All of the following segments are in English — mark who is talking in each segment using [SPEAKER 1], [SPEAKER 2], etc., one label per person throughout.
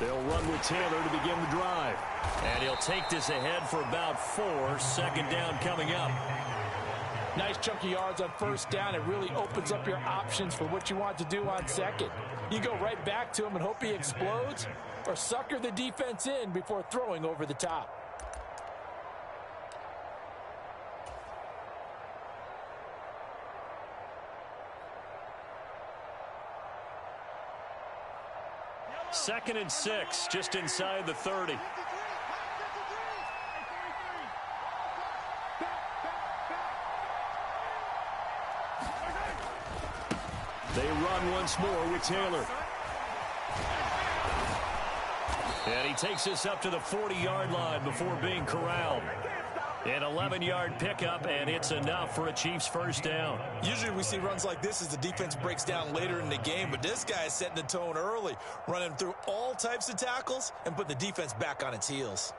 [SPEAKER 1] They'll run with Taylor to begin the drive. And he'll take this ahead for about 4. Second down coming up.
[SPEAKER 2] Nice chunk of yards on first down. It really opens up your options for what you want to do on second. You go right back to him and hope he explodes, or sucker the defense in before throwing over the top.
[SPEAKER 1] Second and 6, just inside the 30. They run once more with Taylor. And he takes this up to the 40-yard line before being corralled. An 11-yard pickup, and it's enough for a Chiefs first down.
[SPEAKER 3] Usually we see runs like this as the defense breaks down later in the game, but this guy is setting the tone early, running through all types of tackles and putting the defense back on its heels.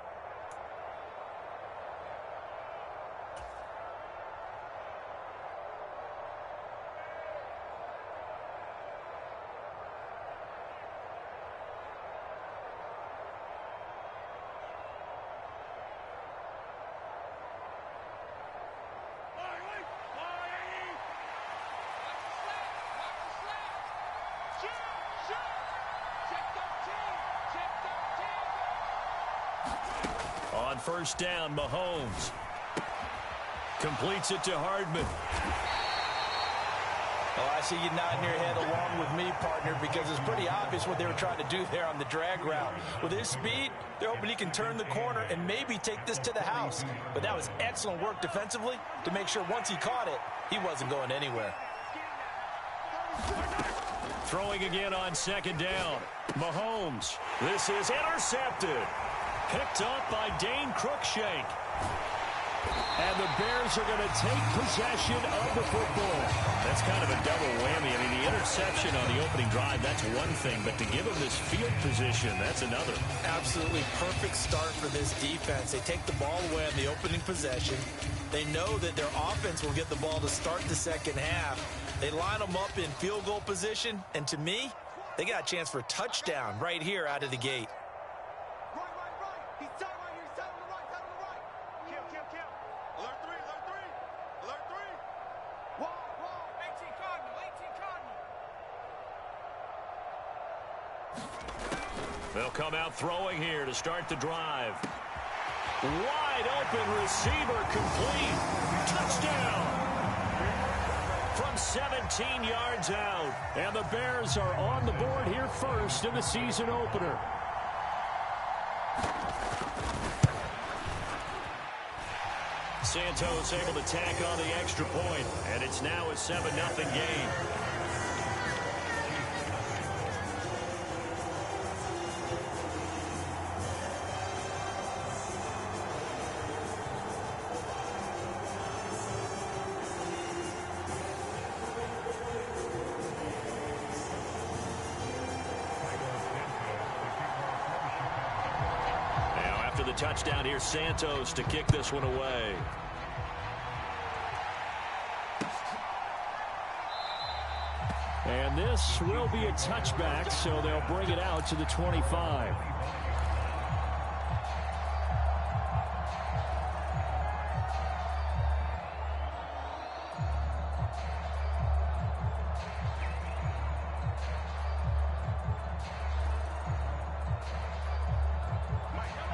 [SPEAKER 1] On first down, Mahomes completes it to Hardman.
[SPEAKER 2] Oh, I see you nodding your head along with me, partner, because it's pretty obvious what they were trying to do there on the drag route. With his speed, they're hoping he can turn the corner and maybe take this to the house. But that was excellent work defensively to make sure once he caught it, he wasn't going anywhere.
[SPEAKER 1] Throwing again on second down. Mahomes. This is intercepted. Picked up by Dane Cruikshank. And the Bears are going to take possession of the football. That's kind of a double whammy. I mean, the interception on the opening drive, that's one thing. But to give them this field position, that's another.
[SPEAKER 3] Absolutely perfect start for this defense. They take the ball away on the opening possession. They know that their offense will get the ball to start the second half. They line them up in field goal position. And to me, they got a chance for a touchdown right here out of the gate.
[SPEAKER 1] They'll come out throwing here to start the drive. Wide open receiver complete. Touchdown. From 17 yards out. And the Bears are on the board here first in the season opener. Santos able to tack on the extra point. And it's now a 7-0 game. The touchdown here, Santos to kick this one away. And this will be a touchback, so they'll bring it out to the 25.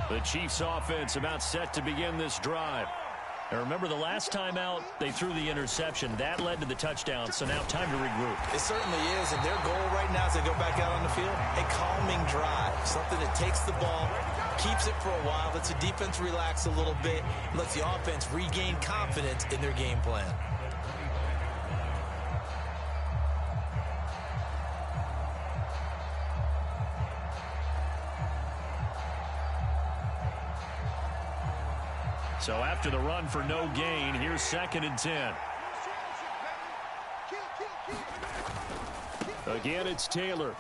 [SPEAKER 1] The Chiefs offense about set to begin this drive. And remember, the last time out, they threw the interception. That led to the touchdown, so now time to regroup.
[SPEAKER 3] It certainly is, and their goal right now as they go back out on the field, a calming drive. Something that takes the ball, keeps it for a while, lets the defense relax a little bit, lets the offense regain confidence in their game plan.
[SPEAKER 1] So after the run for no gain, here's 2nd and 10. Again, it's Taylor.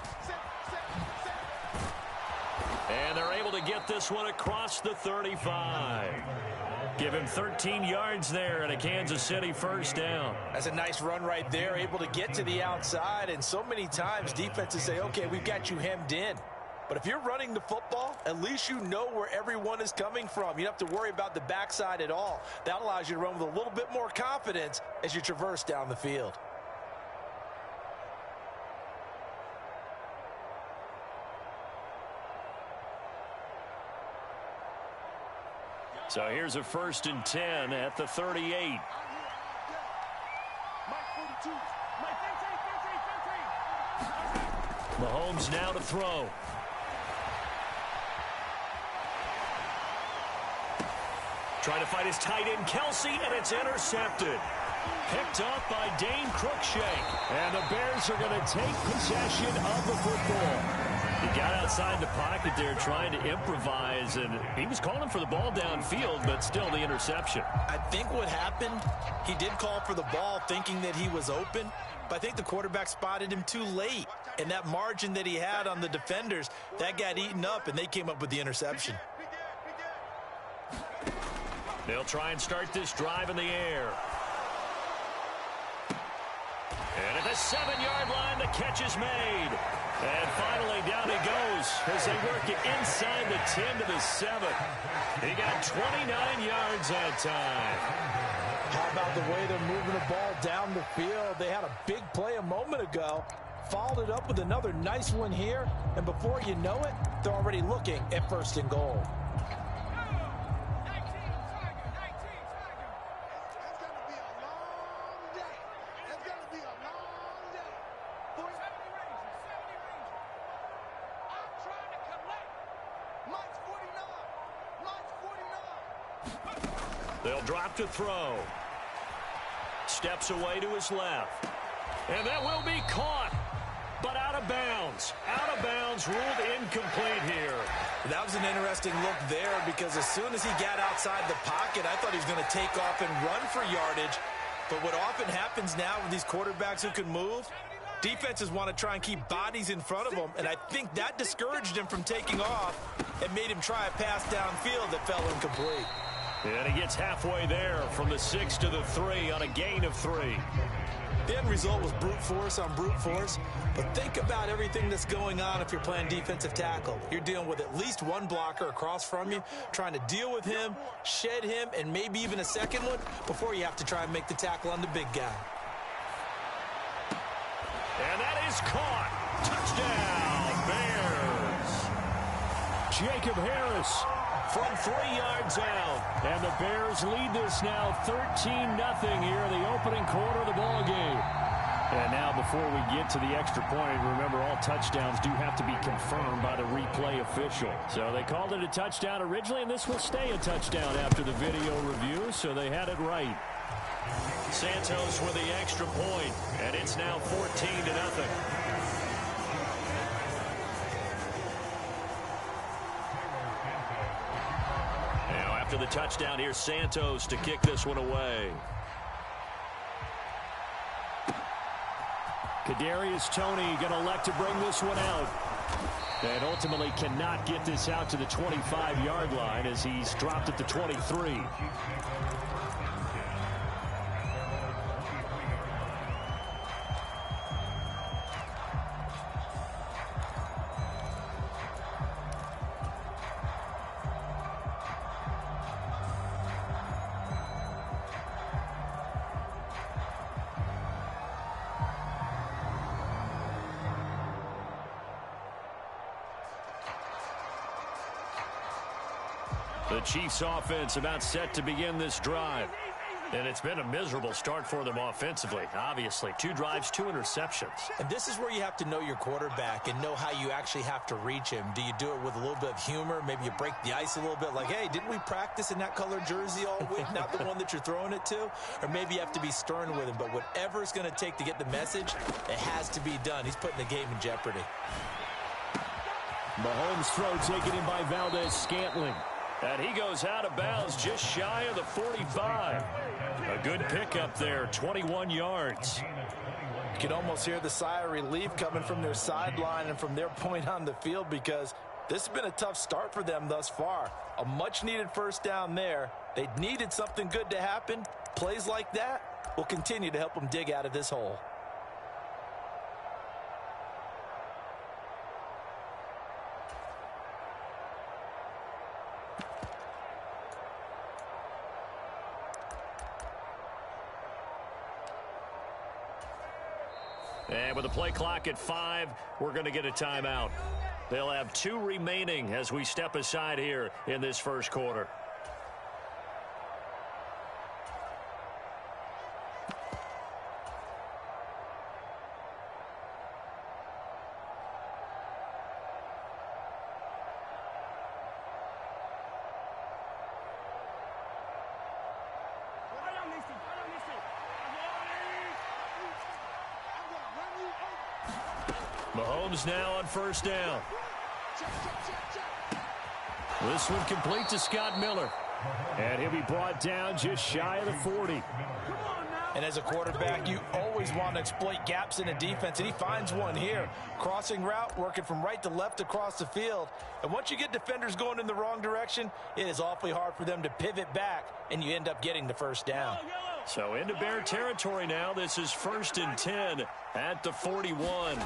[SPEAKER 1] And they're able to get this one across the 35. Give him 13 yards there and a Kansas City first down.
[SPEAKER 2] That's a nice run right there, able to get to the outside. And so many times defenses say, okay, we've got you hemmed in. But if you're running the football, at least you know where everyone is coming from. You don't have to worry about the backside at all. That allows you to run with a little bit more confidence as you traverse down the field.
[SPEAKER 1] So here's a 1st and 10 at the 38. Mahomes now to throw. Trying to fight his tight end, Kelsey, and it's intercepted. Picked up by Dane Cruikshank. And the Bears are going to take possession of the football. He got outside the pocket there trying to improvise, and he was calling for the ball downfield, but still the interception.
[SPEAKER 2] I think what happened, he did call for the ball thinking that he was open, but I think the quarterback spotted him too late. And that margin that he had on the defenders, that got eaten up, and they came up with the interception.
[SPEAKER 1] They'll try and start this drive in the air. And at the 7-yard line, the catch is made. And finally, down he goes as they work it inside the 10 to the 7. He got 29 yards that time.
[SPEAKER 2] How about the way they're moving the ball down the field? They had a big play a moment ago, followed it up with another nice one here, and before you know it, they're already looking at 1st and goal.
[SPEAKER 1] They'll drop to throw. Steps away to his left. And that will be caught, but out of bounds. Out of bounds, ruled incomplete here.
[SPEAKER 2] That was an interesting look there because as soon as he got outside the pocket, I thought he was going to take off and run for yardage. But what often happens now with these quarterbacks who can move, defenses want to try and keep bodies in front of them, and I think that discouraged him from taking off and made him try a pass downfield that fell incomplete.
[SPEAKER 1] And he gets halfway there from the 6 to the 3 on a gain of 3.
[SPEAKER 2] The end result was brute force on brute force, but think about everything that's going on if you're playing defensive tackle. You're dealing with at least one blocker across from you, trying to deal with him, shed him, and maybe even a second one before you have to try and make the tackle on the big guy.
[SPEAKER 1] And that is caught. Touchdown, Bears. Jacob Harris from 3 yards out. And the Bears lead this now 13-0 here in the opening quarter of the ball game. And now before we get to the extra point, remember all touchdowns do have to be confirmed by the replay official. So they called it a touchdown originally, and this will stay a touchdown after the video review, so they had it right. Santos with the extra point, and it's now 14-0. After the touchdown, here's Santos to kick this one away. Kadarius Toney going to elect to bring this one out. And ultimately cannot get this out to the 25-yard line as he's dropped at the 23. The Chiefs offense about set to begin this drive. And it's been a miserable start for them offensively. Obviously, 2 drives, 2 interceptions.
[SPEAKER 2] And this is where you have to know your quarterback and know how you actually have to reach him. Do you do it with a little bit of humor? Maybe you break the ice a little bit like, hey, didn't we practice in that color jersey all week? Not the one that you're throwing it to? Or maybe you have to be stern with him. But whatever it's going to take to get the message, it has to be done. He's putting the game in jeopardy.
[SPEAKER 1] Mahomes' throw taken in by Valdez-Scantling. And he goes out of bounds just shy of the 45. A good pickup there, 21 yards.
[SPEAKER 2] You can almost hear the sigh of relief coming from their sideline and from their point on the field because this has been a tough start for them thus far. A much-needed first down there. They needed something good to happen. Plays like that will continue to help them dig out of this hole.
[SPEAKER 1] And with the play clock at 5, we're going to get a timeout. They'll have 2 remaining as we step aside here in this first quarter. Mahomes now on first down. This one complete to Scott Miller. And he'll be brought down just shy of the 40.
[SPEAKER 2] And as a quarterback, you always want to exploit gaps in a defense, and he finds one here. Crossing route, working from right to left across the field. And once you get defenders going in the wrong direction, it is awfully hard for them to pivot back, and you end up getting the first down.
[SPEAKER 1] So into Bear territory now. This is 1st and 10 at the 41.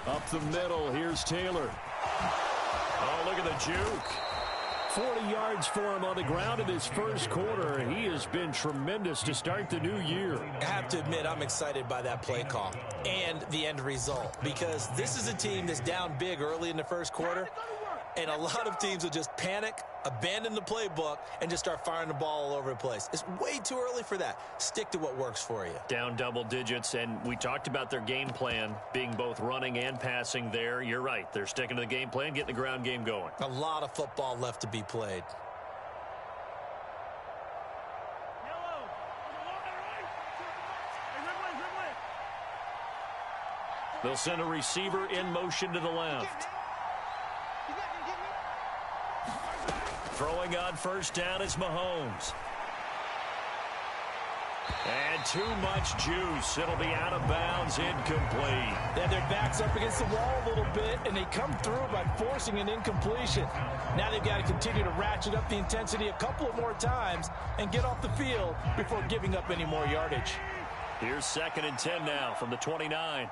[SPEAKER 1] Up the middle, here's Taylor. Oh, look at the juke. 40 yards for him on the ground in his first quarter. He has been tremendous to start the new year.
[SPEAKER 2] I have to admit, I'm excited by that play call and the end result, because this is a team that's down big early in the first quarter, and a lot of teams will just panic, abandon the playbook, and just start firing the ball all over the place. It's way too early for that. Stick to what works for you.
[SPEAKER 1] Down double digits, and we talked about their game plan being both running and passing there. You're right. They're sticking to the game plan, getting the ground game going.
[SPEAKER 2] A lot of football left to be played.
[SPEAKER 1] They'll send a receiver in motion to the left. Throwing on first down is Mahomes. And too much juice. It'll be out of bounds, incomplete.
[SPEAKER 2] They have their backs up against the wall a little bit, and they come through by forcing an incompletion. Now they've got to continue to ratchet up the intensity a couple of more times and get off the field before giving up any more yardage.
[SPEAKER 1] Here's 2nd and 10 now from the 29.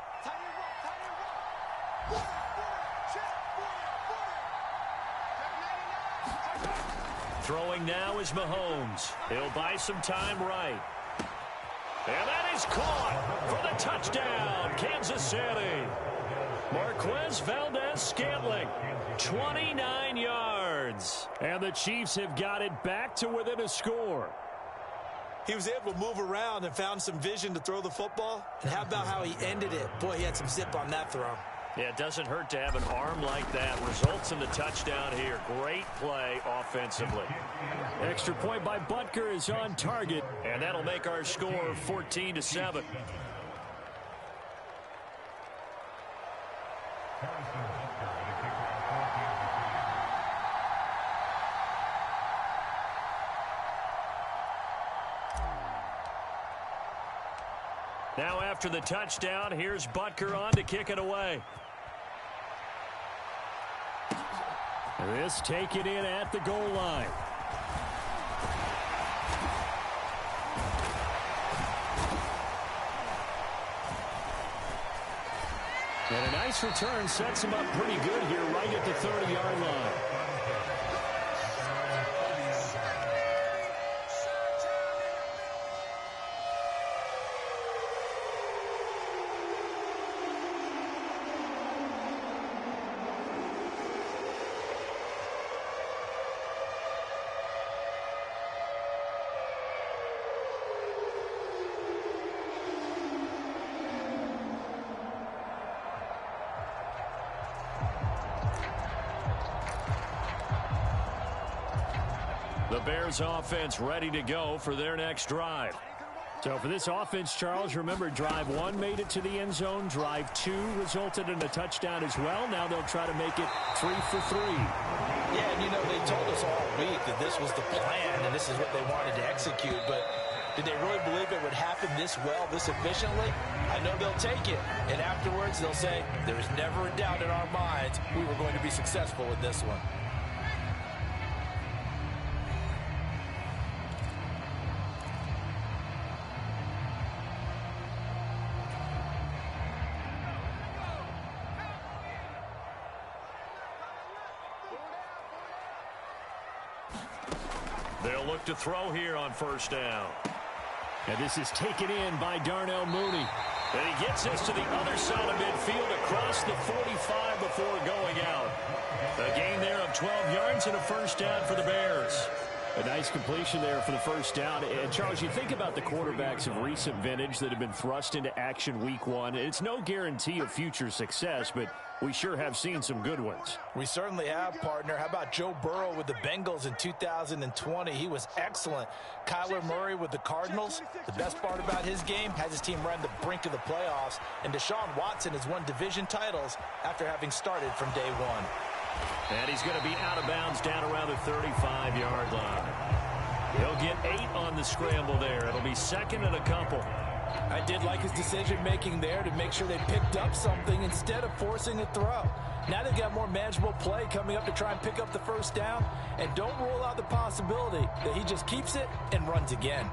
[SPEAKER 1] Throwing now is Mahomes. He'll buy some time right. And that is caught for the touchdown, Kansas City. Marquez Valdez-Scantling, 29 yards. And the Chiefs have got it back to within a score.
[SPEAKER 2] He was able to move around and found some vision to throw the football. And how about how he ended it? Boy, he had some zip on that throw.
[SPEAKER 1] Yeah, it doesn't hurt to have an arm like that. Results in the touchdown here. Great play offensively. Extra point by Butker is on target, and that'll make our score 14-7. Now after the touchdown, here's Butker on to kick it away. This taken in at the goal line. And a nice return sets him up pretty good here right at the 30-yard line. The Bears offense ready to go for their next drive. So for this offense, Charles, remember, drive 1 made it to the end zone. Drive 2 resulted in a touchdown as well. Now they'll try to make it 3 for 3.
[SPEAKER 2] Yeah, and you know, they told us all week that this was the plan and this is what they wanted to execute. But did they really believe it would happen this well, this efficiently? I know they'll take it. And afterwards, they'll say, there was never a doubt in our minds we were going to be successful with this one.
[SPEAKER 1] They'll look to throw here on first down. And this is taken in by Darnell Mooney. And he gets us to the other side of midfield across the 45 before going out. A gain there of 12 yards and a first down for the Bears.
[SPEAKER 4] A nice completion there for the first down. And, Charles, you think about the quarterbacks of recent vintage that have been thrust into action week one. It's no guarantee of future success, but we sure have seen some good ones.
[SPEAKER 2] We certainly have, partner. How about Joe Burrow with the Bengals in 2020? He was excellent. Kyler Murray with the Cardinals. The best part about his game has his team right on the brink of the playoffs. And Deshaun Watson has won division titles after having started from day one.
[SPEAKER 1] And he's going to be out of bounds down around the 35-yard line. He'll get 8 on the scramble there. It'll be second and a couple.
[SPEAKER 2] I did like his decision-making there to make sure they picked up something instead of forcing a throw. Now they've got more manageable play coming up to try and pick up the first down. And don't rule out the possibility that he just keeps it and runs again.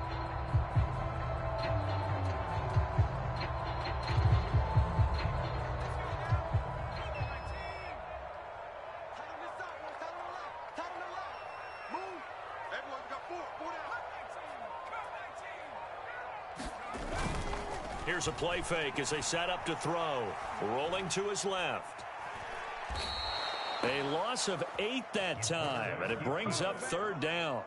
[SPEAKER 1] Here's a play fake as they set up to throw. Rolling to his left. A loss of 8 that time, and it brings up third down.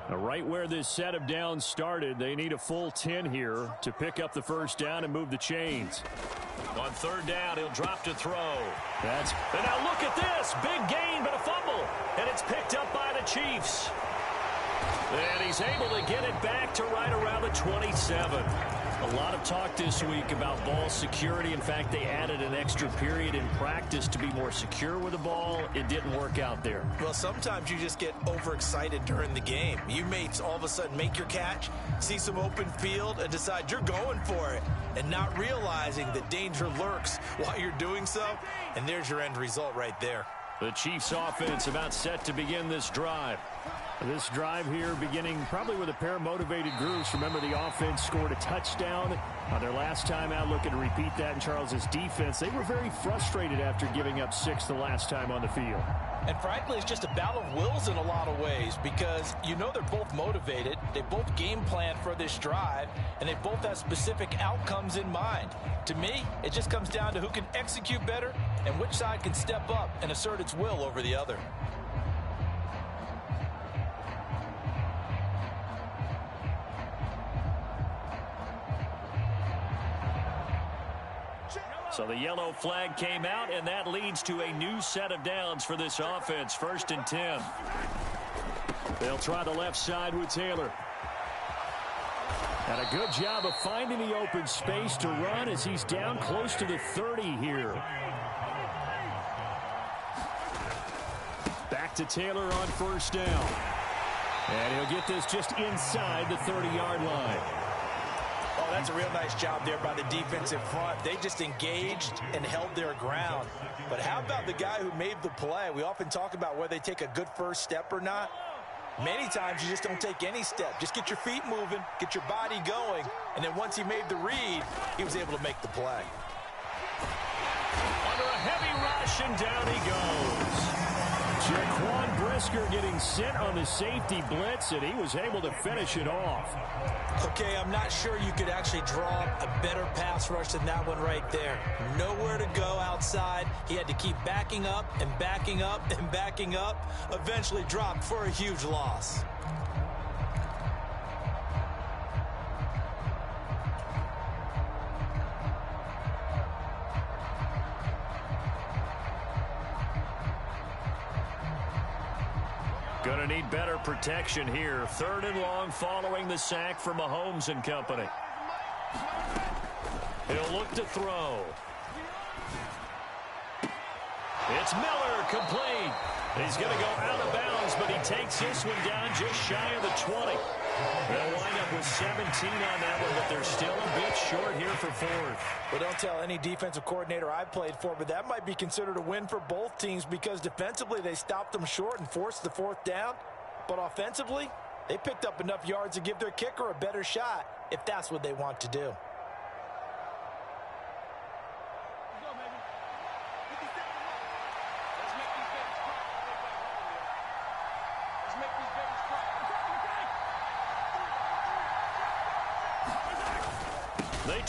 [SPEAKER 4] Now, right where this set of downs started, they need a full 10 here to pick up the first down and move the chains.
[SPEAKER 1] On third down, he'll drop to throw. And now look at this. Big gain, but a fumble. And it's picked up by the Chiefs. And he's able to get it back to right around the 27.
[SPEAKER 4] A lot of talk this week about ball security. In fact, they added an extra period in practice to be more secure with the ball. It didn't work out there.
[SPEAKER 3] Well, sometimes you just get overexcited during the game. You may all of a sudden make your catch, see some open field, and decide you're going for it, and not realizing that danger lurks while you're doing so. And there's your end result right there.
[SPEAKER 4] The Chiefs offense about set to begin this drive. This drive here beginning probably with a pair of motivated groups. Remember, the offense scored a touchdown on their last time out. Looking to repeat that in Charles's defense. They were very frustrated after giving up 6 the last time on the field.
[SPEAKER 2] And frankly, it's just a battle of wills in a lot of ways because you know they're both motivated. They both game plan for this drive, and they both have specific outcomes in mind. To me, it just comes down to who can execute better and which side can step up and assert its will over the other.
[SPEAKER 1] So the yellow flag came out, and that leads to a new set of downs for this offense. 1st and 10. They'll try the left side with Taylor. And a good job of finding the open space to run as he's down close to the 30 here. Back to Taylor on 1st down. And he'll get this just inside the 30-yard line.
[SPEAKER 2] Oh, that's a real nice job there by the defensive front. They just engaged and held their ground. But how about the guy who made the play? We often talk about whether they take a good first step or not. Many times you just don't take any step. Just get your feet moving, get your body going, and then once he made the read, he was able to make the play.
[SPEAKER 1] Under a heavy rush, and down he goes.
[SPEAKER 4] Jaquan Brisker getting sent on the safety blitz, and he was able to finish it off.
[SPEAKER 3] Okay, I'm not sure you could actually draw a better pass rush than that one right there. Nowhere to go outside. He had to keep backing up and backing up and backing up. Eventually dropped for a huge loss.
[SPEAKER 1] Going to need better protection here. 3rd and long following the sack from Mahomes and company. He'll look to throw. It's Miller, complete. He's going to go out of bounds, but he takes this one down just shy of the 20. They'll wind up with 17 on that one, but they're still a bit short here for 4th.
[SPEAKER 2] Well, don't tell any defensive coordinator I played for, but that might be considered a win for both teams because defensively they stopped them short and forced the 4th down. But offensively, they picked up enough yards to give their kicker a better shot if that's what they want to do.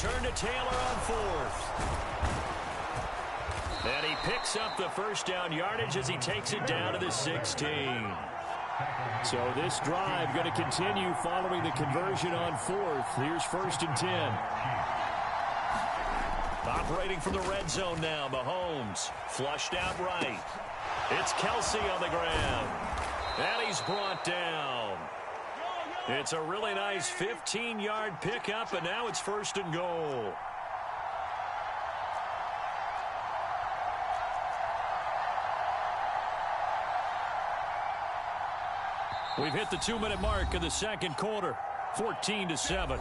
[SPEAKER 1] return to Taylor on fourth. And he picks up the first down yardage as he takes it down to the 16.
[SPEAKER 4] So this drive going to continue following the conversion on fourth. Here's 1st and 10.
[SPEAKER 1] Operating from the red zone now, Mahomes. Flushed out right. It's Kelsey on the ground. And he's brought down. It's a really nice 15-yard pickup, and now it's 1st and goal.
[SPEAKER 4] We've hit the 2-minute mark of the second quarter, 14-7.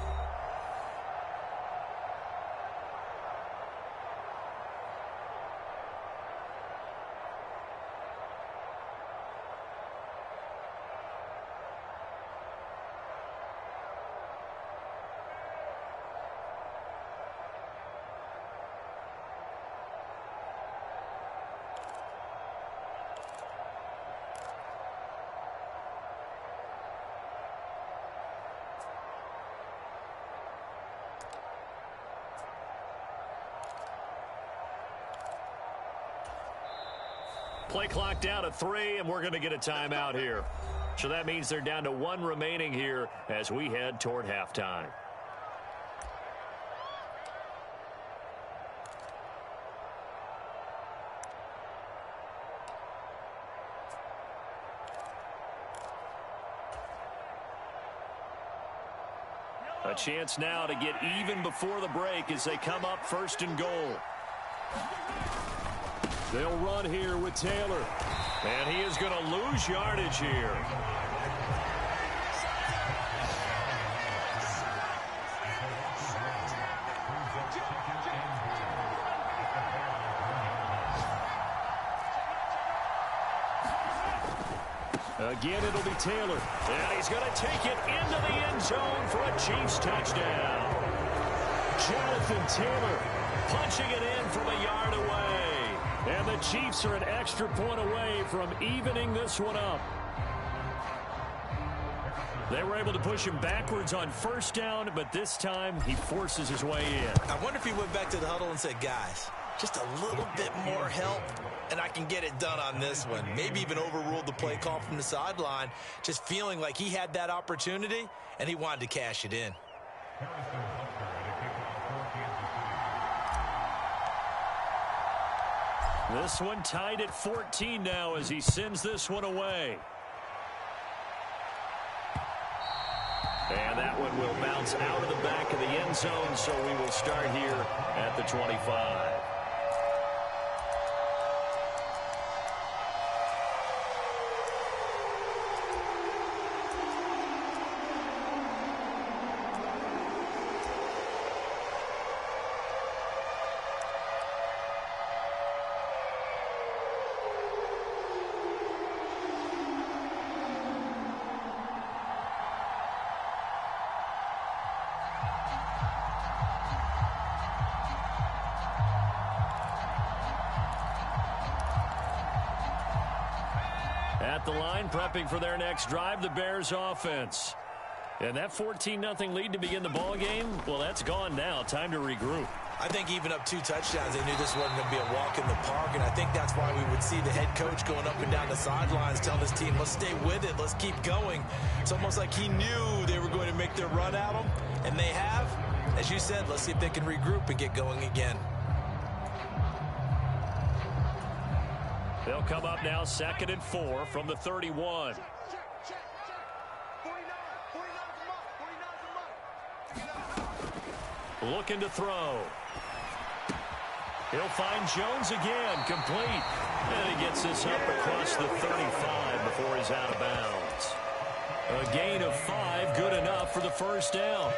[SPEAKER 1] Play clock down to 3, and we're going to get a timeout here. So that means they're down to 1 remaining here as we head toward halftime. A chance now to get even before the break as they come up 1st and goal.
[SPEAKER 4] They'll run here with Taylor.
[SPEAKER 1] And he is going to lose yardage here.
[SPEAKER 4] Again, it'll be Taylor.
[SPEAKER 1] And he's going to take it into the end zone for a Chiefs touchdown.
[SPEAKER 4] Jonathan Taylor
[SPEAKER 1] punching it in from a yard away.
[SPEAKER 4] And the Chiefs are an extra point away from evening this one up. They were able to push him backwards on 1st down, but this time he forces his way in.
[SPEAKER 3] I wonder if he went back to the huddle and said, guys, just a little bit more help, and I can get it done on this one. Maybe even overruled the play call from the sideline, just feeling like he had that opportunity, and he wanted to cash it in.
[SPEAKER 1] This one tied at 14 now as he sends this one away. And that one will bounce out of the back of the end zone, so we will start here at the 25. At the line, prepping for their next drive, the Bears offense. And that 14-0 lead to begin the ball game, well, that's gone now. Time to regroup.
[SPEAKER 3] I think even up 2 touchdowns, they knew this wasn't going to be a walk in the park, and I think that's why we would see the head coach going up and down the sidelines telling his team, let's stay with it, let's keep going. It's almost like he knew they were going to make their run at him, and they have. As you said, let's see if they can regroup and get going again.
[SPEAKER 1] They'll come up now 2nd and 4 from the 31. Looking to throw. He'll find Jones again, complete. And he gets this up across the 35 before he's out of bounds. A gain of 5, good enough for the first down.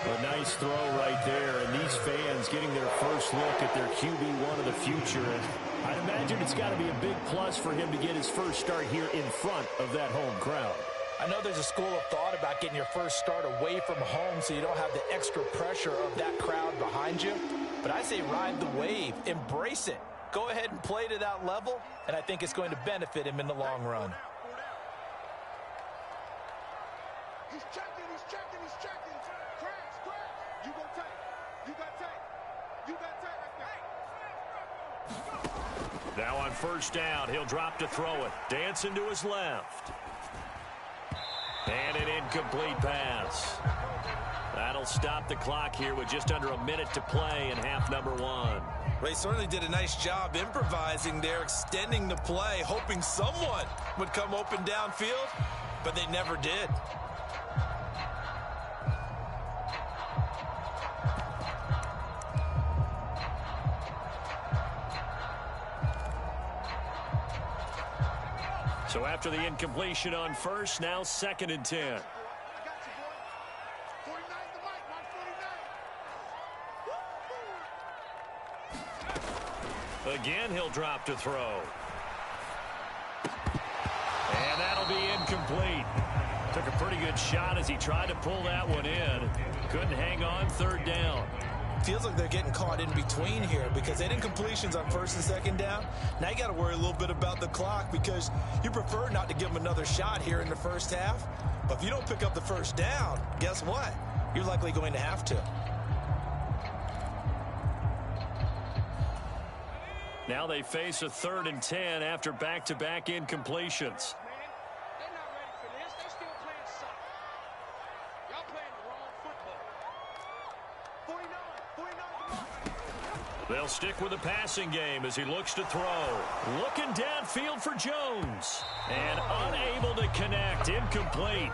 [SPEAKER 1] A nice throw right there, and these fans getting their first look at their QB1 of the future. And I'd imagine it's got to be a big plus for him to get his first start here in front of that home crowd.
[SPEAKER 2] I know there's a school of thought about getting your first start away from home so you don't have the extra pressure of that crowd behind you. But I say ride the wave. Embrace it. Go ahead and play to that level, and I think it's going to benefit him in the long run.
[SPEAKER 5] He's checking. Crash. You go take.
[SPEAKER 1] Now on first down, he'll drop to throw it. Dancing to his left. And an incomplete pass. That'll stop the clock here with just under a minute to play in half number one.
[SPEAKER 3] They certainly did a nice job improvising there, extending the play, hoping someone would come open downfield, but they never did.
[SPEAKER 1] So after the incompletion on first, now 2nd and 10. Again, he'll drop to throw. And that'll be incomplete. Took a pretty good shot as he tried to pull that one in. Couldn't hang on 3rd down.
[SPEAKER 3] Feels like they're getting caught in between here because they had incompletions on 1st and 2nd down. Now you got to worry a little bit about the clock because you prefer not to give them another shot here in the first half. But if you don't pick up the 1st down, guess what? You're likely going to have to.
[SPEAKER 1] Now they face a 3rd and 10 after back-to-back incompletions. They'll stick with the passing game as he looks to throw. Looking downfield for Jones. And unable to connect. Incomplete.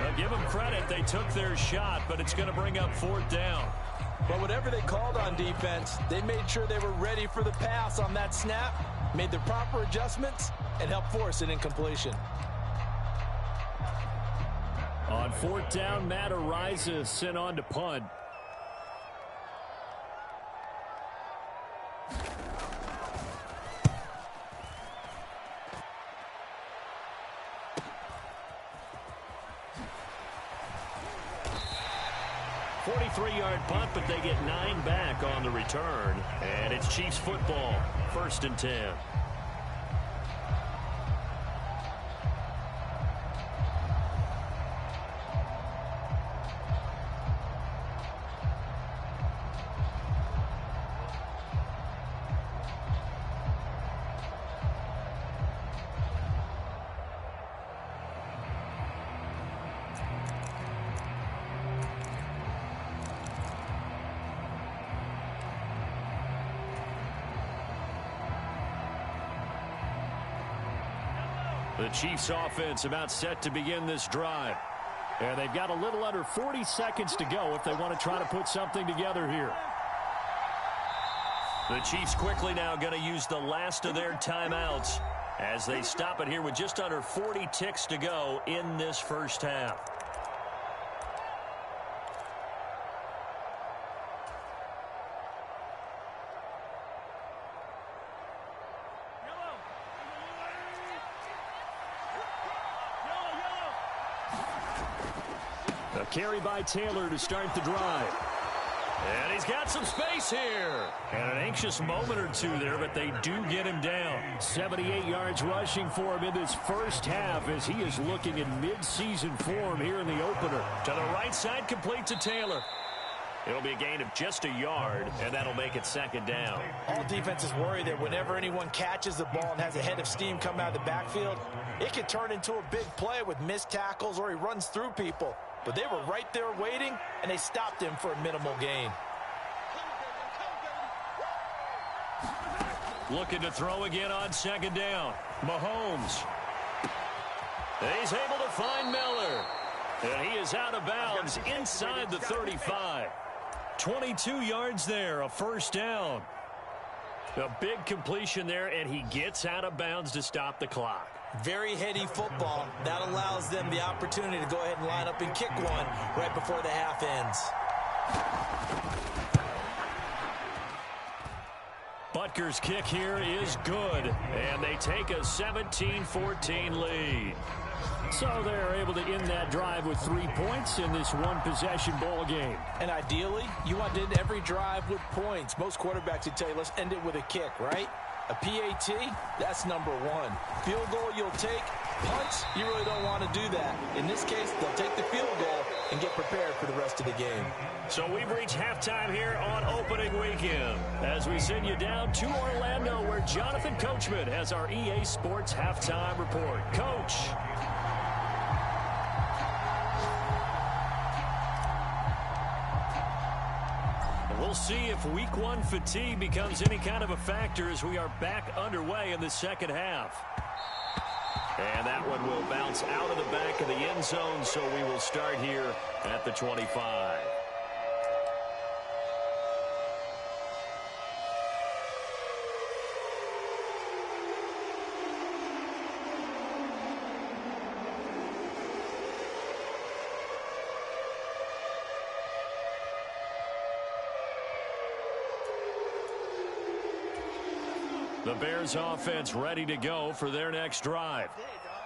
[SPEAKER 1] Well, give them credit. They took their shot, but it's going to bring up 4th down.
[SPEAKER 3] But whatever they called on defense, they made sure they were ready for the pass on that snap, made the proper adjustments, and helped force an incompletion.
[SPEAKER 4] On 4th down, Matt Ariza sent on to punt. Three-yard punt, but they get 9 back on the return. And it's Chiefs football, 1st and 10. The Chiefs offense about set to begin this drive. And they've got a little under 40 seconds to go if they want to try to put something together here. The Chiefs quickly now going to use the last of their timeouts as they stop it here with just under 40 ticks to go in this first half. A carry by Taylor to start the drive. And he's got some space here. And an anxious moment or two there, but they do get him down. 78 yards rushing for him in this first half as he is looking in mid-season form here in the opener.
[SPEAKER 1] To the right side, complete to Taylor. It'll be a gain of just a yard, and that'll make it 2nd down.
[SPEAKER 3] All defenses worry that whenever anyone catches the ball and has a head of steam come out of the backfield, it can turn into a big play with missed tackles or he runs through people. But they were right there waiting, and they stopped him for a minimal gain.
[SPEAKER 1] Looking to throw again on 2nd down. Mahomes. He's able to find Miller. And he is out of bounds inside the 35. 22 yards there, a 1st down. A big completion there, and he gets out of bounds to stop the clock.
[SPEAKER 3] Very heady football. That allows them the opportunity to go ahead and line up and kick one right before the half ends.
[SPEAKER 1] Butker's kick here is good, and they take a 17-14 lead.
[SPEAKER 4] So they're able to end that drive with 3 points in this one-possession ball game.
[SPEAKER 2] And ideally, you want to end every drive with points. Most quarterbacks would tell you, let's end it with a kick, right? A PAT, that's number one. Field goal you'll take. Punts, you really don't want to do that. In this case, they'll take the field goal and get prepared for the rest of the game.
[SPEAKER 1] So we've reached halftime here on opening weekend as we send you down to Orlando where Jonathan Coachman has our EA Sports halftime report. Coach. We'll see if week one fatigue becomes any kind of a factor as we are back underway in the second half. And that one will bounce out of the back of the end zone, so we will start here at the 25. The Bears offense ready to go for their next drive.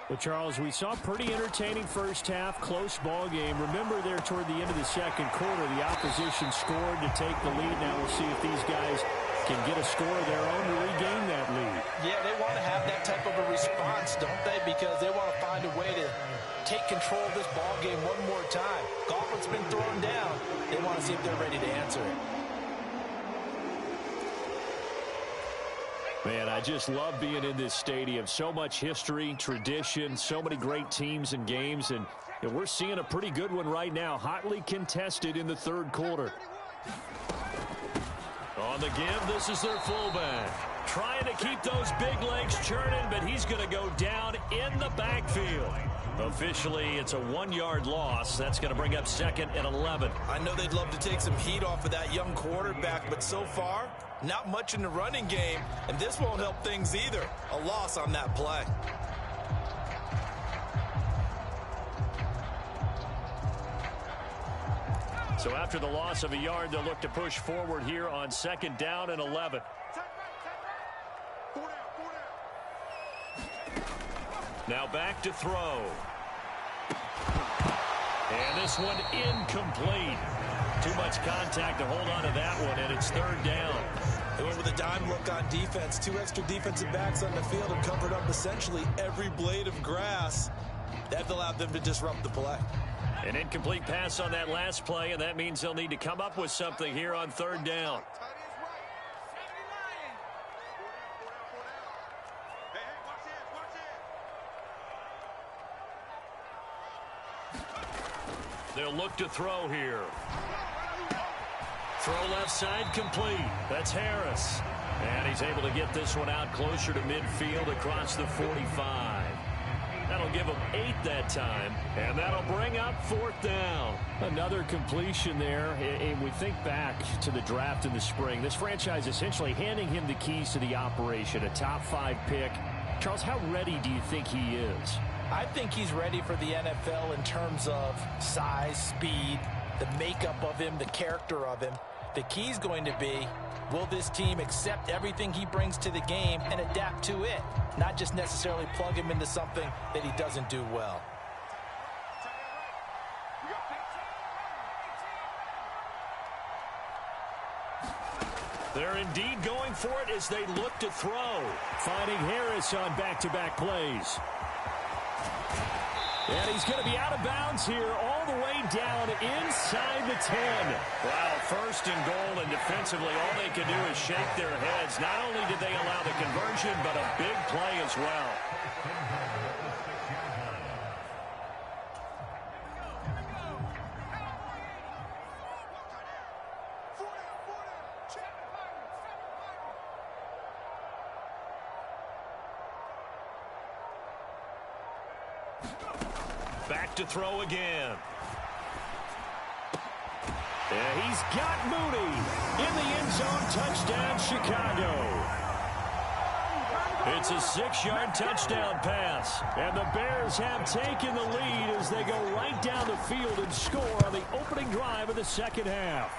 [SPEAKER 4] Well, Charles, we saw a pretty entertaining first half, close ball game. Remember there toward the end of the second quarter, the opposition scored to take the lead. Now we'll see if these guys can get a score of their own to regain that lead.
[SPEAKER 2] Yeah, they want to have that type of a response, don't they? Because they want to find a way to take control of this ball game one more time. Gauntlet's been thrown down. They want to see if they're ready to answer it.
[SPEAKER 4] Man, I just love being in this stadium. So much history, tradition, so many great teams and games, and we're seeing a pretty good one right now, hotly contested in the third quarter.
[SPEAKER 1] On the give, this is their fullback. Trying to keep those big legs churning, but he's going to go down in the backfield. Officially, it's a 1-yard loss. That's going to bring up 2nd and 11.
[SPEAKER 3] I know they'd love to take some heat off of that young quarterback, but so far, not much in the running game, and this won't help things either. A loss on that play.
[SPEAKER 1] So after the loss of a yard, they'll look to push forward here on 2nd down and 11. Now back to throw. And this one incomplete. Too much contact to hold on to that one, and it's 3rd down.
[SPEAKER 3] They went with a dime look on defense. 2 extra defensive backs on the field and covered up essentially every blade of grass. That allowed them to disrupt the play.
[SPEAKER 1] An incomplete pass on that last play, and that means they'll need to come up with something here on 3rd down. They'll look to throw here. Throw left side complete. That's Harris. And he's able to get this one out closer to midfield across the 45. That'll give him 8 that time. And that'll bring up 4th down.
[SPEAKER 4] Another completion there. And we think back to the draft in the spring. This franchise essentially handing him the keys to the operation. A top 5 pick. Charles, how ready do you think he is?
[SPEAKER 2] I think he's ready for the NFL in terms of size, speed, the makeup of him, the character of him. The key's going to be, will this team accept everything he brings to the game and adapt to it? Not just necessarily plug him into something that he doesn't do well.
[SPEAKER 1] They're indeed going for it as they look to throw.
[SPEAKER 4] Finding Harris on back-to-back plays. And he's going to be out of bounds here all the way down inside the 10.
[SPEAKER 1] Wow, 1st and goal, and defensively all they can do is shake their heads. Not only did they allow the conversion, but a big play as well. Back to throw again.
[SPEAKER 4] And he's got Mooney in the end zone. Touchdown, Chicago.
[SPEAKER 1] It's a 6-yard touchdown pass. And the Bears have taken the lead as they go right down the field and score on the opening drive of the second half.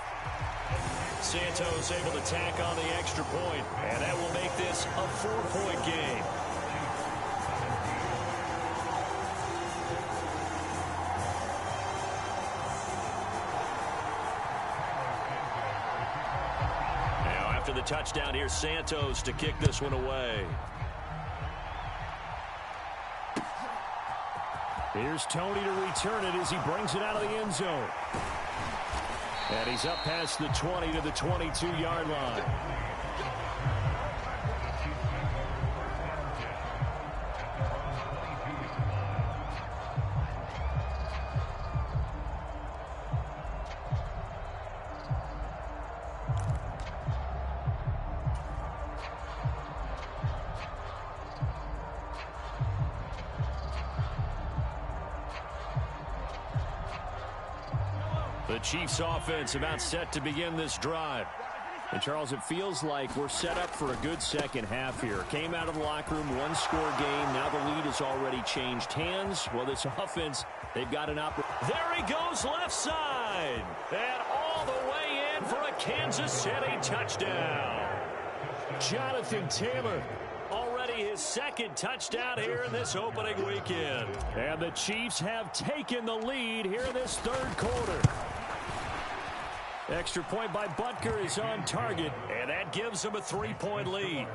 [SPEAKER 1] Santos able to tack on the extra point, and that will make this a 4-point game. the touchdown, here's Santos to kick this one away.
[SPEAKER 4] Here's Tony to return it as he brings it out of the end zone. And he's up past the 20 to the 22-yard line. The Chiefs offense about set to begin this drive. And Charles, it feels like we're set up for a good second half here. Came out of the locker room, one-score game. Now the lead has already changed hands. Well, this offense, they've got an opportunity.
[SPEAKER 1] There he goes left side. And all the way in for a Kansas City touchdown. Jonathan Taylor, already his second touchdown here in this opening weekend.
[SPEAKER 4] And the Chiefs have taken the lead here in this third quarter. Extra point by Butker is on target,
[SPEAKER 1] and that gives him a 3-point lead.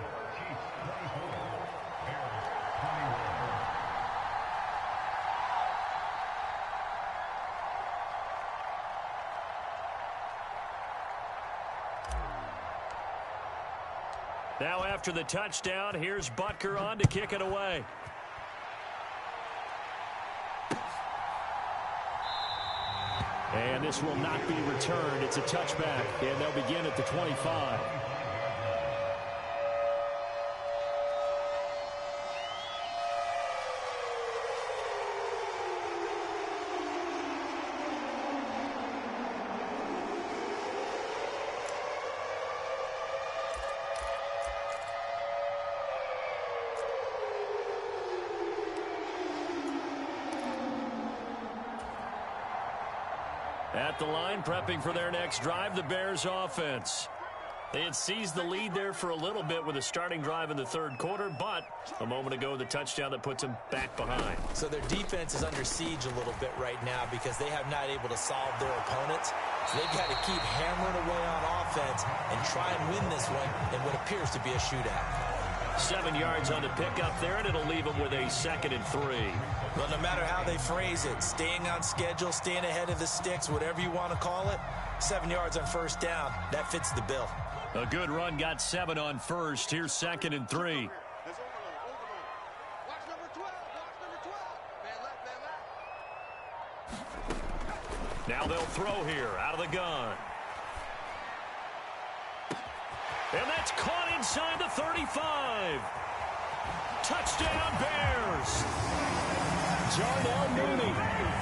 [SPEAKER 1] Now after the touchdown, here's Butker on to kick it away.
[SPEAKER 4] And this will not be returned. It's a touchback, and they'll begin at the 25.
[SPEAKER 1] At the line, prepping for their next drive, the Bears offense. They had seized the lead there for a little bit with a starting drive in the third quarter, but a moment ago, the touchdown that puts them back behind.
[SPEAKER 2] So their defense is under siege a little bit right now because they have not able to solve their opponents. So they've got to keep hammering away on offense and try and win this one in what appears to be a shootout.
[SPEAKER 1] 7 yards on the pickup there, and it'll leave them with a 2nd and 3.
[SPEAKER 2] Well, no matter how they phrase it, staying on schedule, staying ahead of the sticks, whatever you want to call it, 7 yards on first down, that fits the bill.
[SPEAKER 1] A good run got 7 on first. Here's 2nd and 3. Now they'll throw here out of the gun. And that's caught inside the 35. Touchdown, Bears. Darnell Mooney,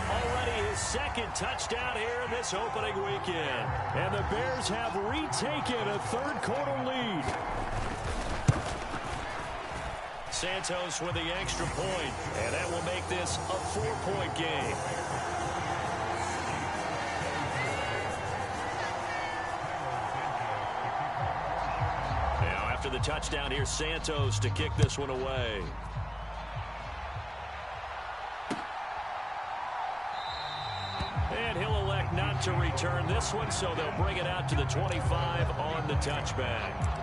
[SPEAKER 1] already his 2nd touchdown here in this opening weekend.
[SPEAKER 4] And the Bears have retaken a third quarter lead.
[SPEAKER 1] Santos with the extra point, and that will make this a 4-point game. After the touchdown, here's Santos to kick this one away. And he'll elect not to return this one, so they'll bring it out to the 25 on the touchback.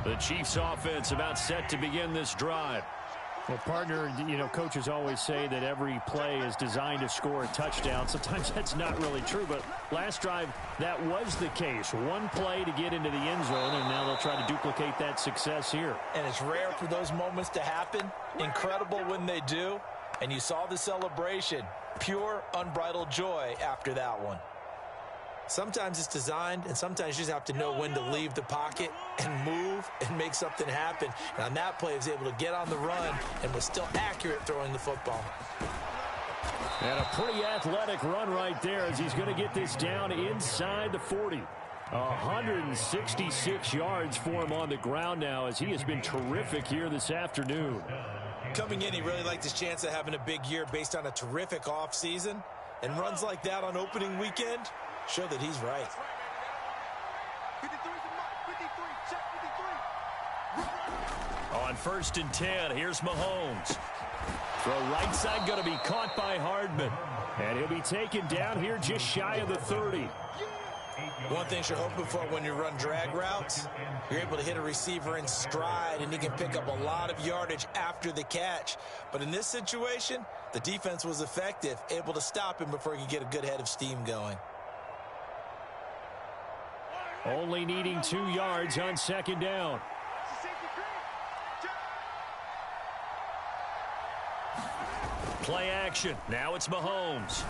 [SPEAKER 1] The Chiefs offense about set to begin this drive.
[SPEAKER 4] Well, partner, you know, coaches always say that every play is designed to score a touchdown. Sometimes that's not really true, but last drive, that was the case. One play to get into the end zone, and now they'll try to duplicate that success here.
[SPEAKER 2] And it's rare for those moments to happen. Incredible when they do. And you saw the celebration. Pure, unbridled joy after that one. Sometimes it's designed, and sometimes you just have to know when to leave the pocket and move and make something happen. And on that play, he was able to get on the run and was still accurate throwing the football.
[SPEAKER 4] And a pretty athletic run right there as he's going to get this down inside the 40. 166 yards for him on the ground now as he has been terrific here this afternoon.
[SPEAKER 2] Coming in, he really liked his chance of having a big year based on a terrific offseason. And runs like that on opening weekend show that he's right.
[SPEAKER 1] On 1st and 10, here's Mahomes. Throw right side going to be caught by Hardman. And he'll be taken down here just shy of the 30.
[SPEAKER 3] One thing you're hoping for when you run drag routes, you're able to hit a receiver in stride, and he can pick up a lot of yardage after the catch. But in this situation, the defense was effective, able to stop him before he could get a good head of steam going.
[SPEAKER 4] Only needing 2 yards on 2nd down.
[SPEAKER 1] Play action. Now it's Mahomes.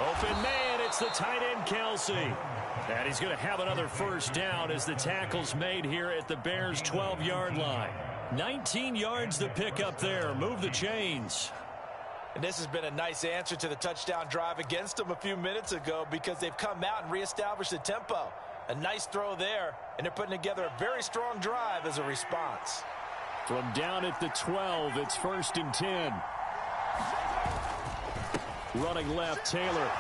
[SPEAKER 1] Open man, it's the tight end, Kelsey. And he's going to have another 1st down as the tackle's made here at the Bears' 12-yard line. 19 yards to pick up there. Move the chains.
[SPEAKER 3] And this has been a nice answer to the touchdown drive against them a few minutes ago because they've come out and reestablished the tempo. A nice throw there, and they're putting together a very strong drive as a response.
[SPEAKER 4] From down at the 12, it's 1st and 10. Running left, Taylor.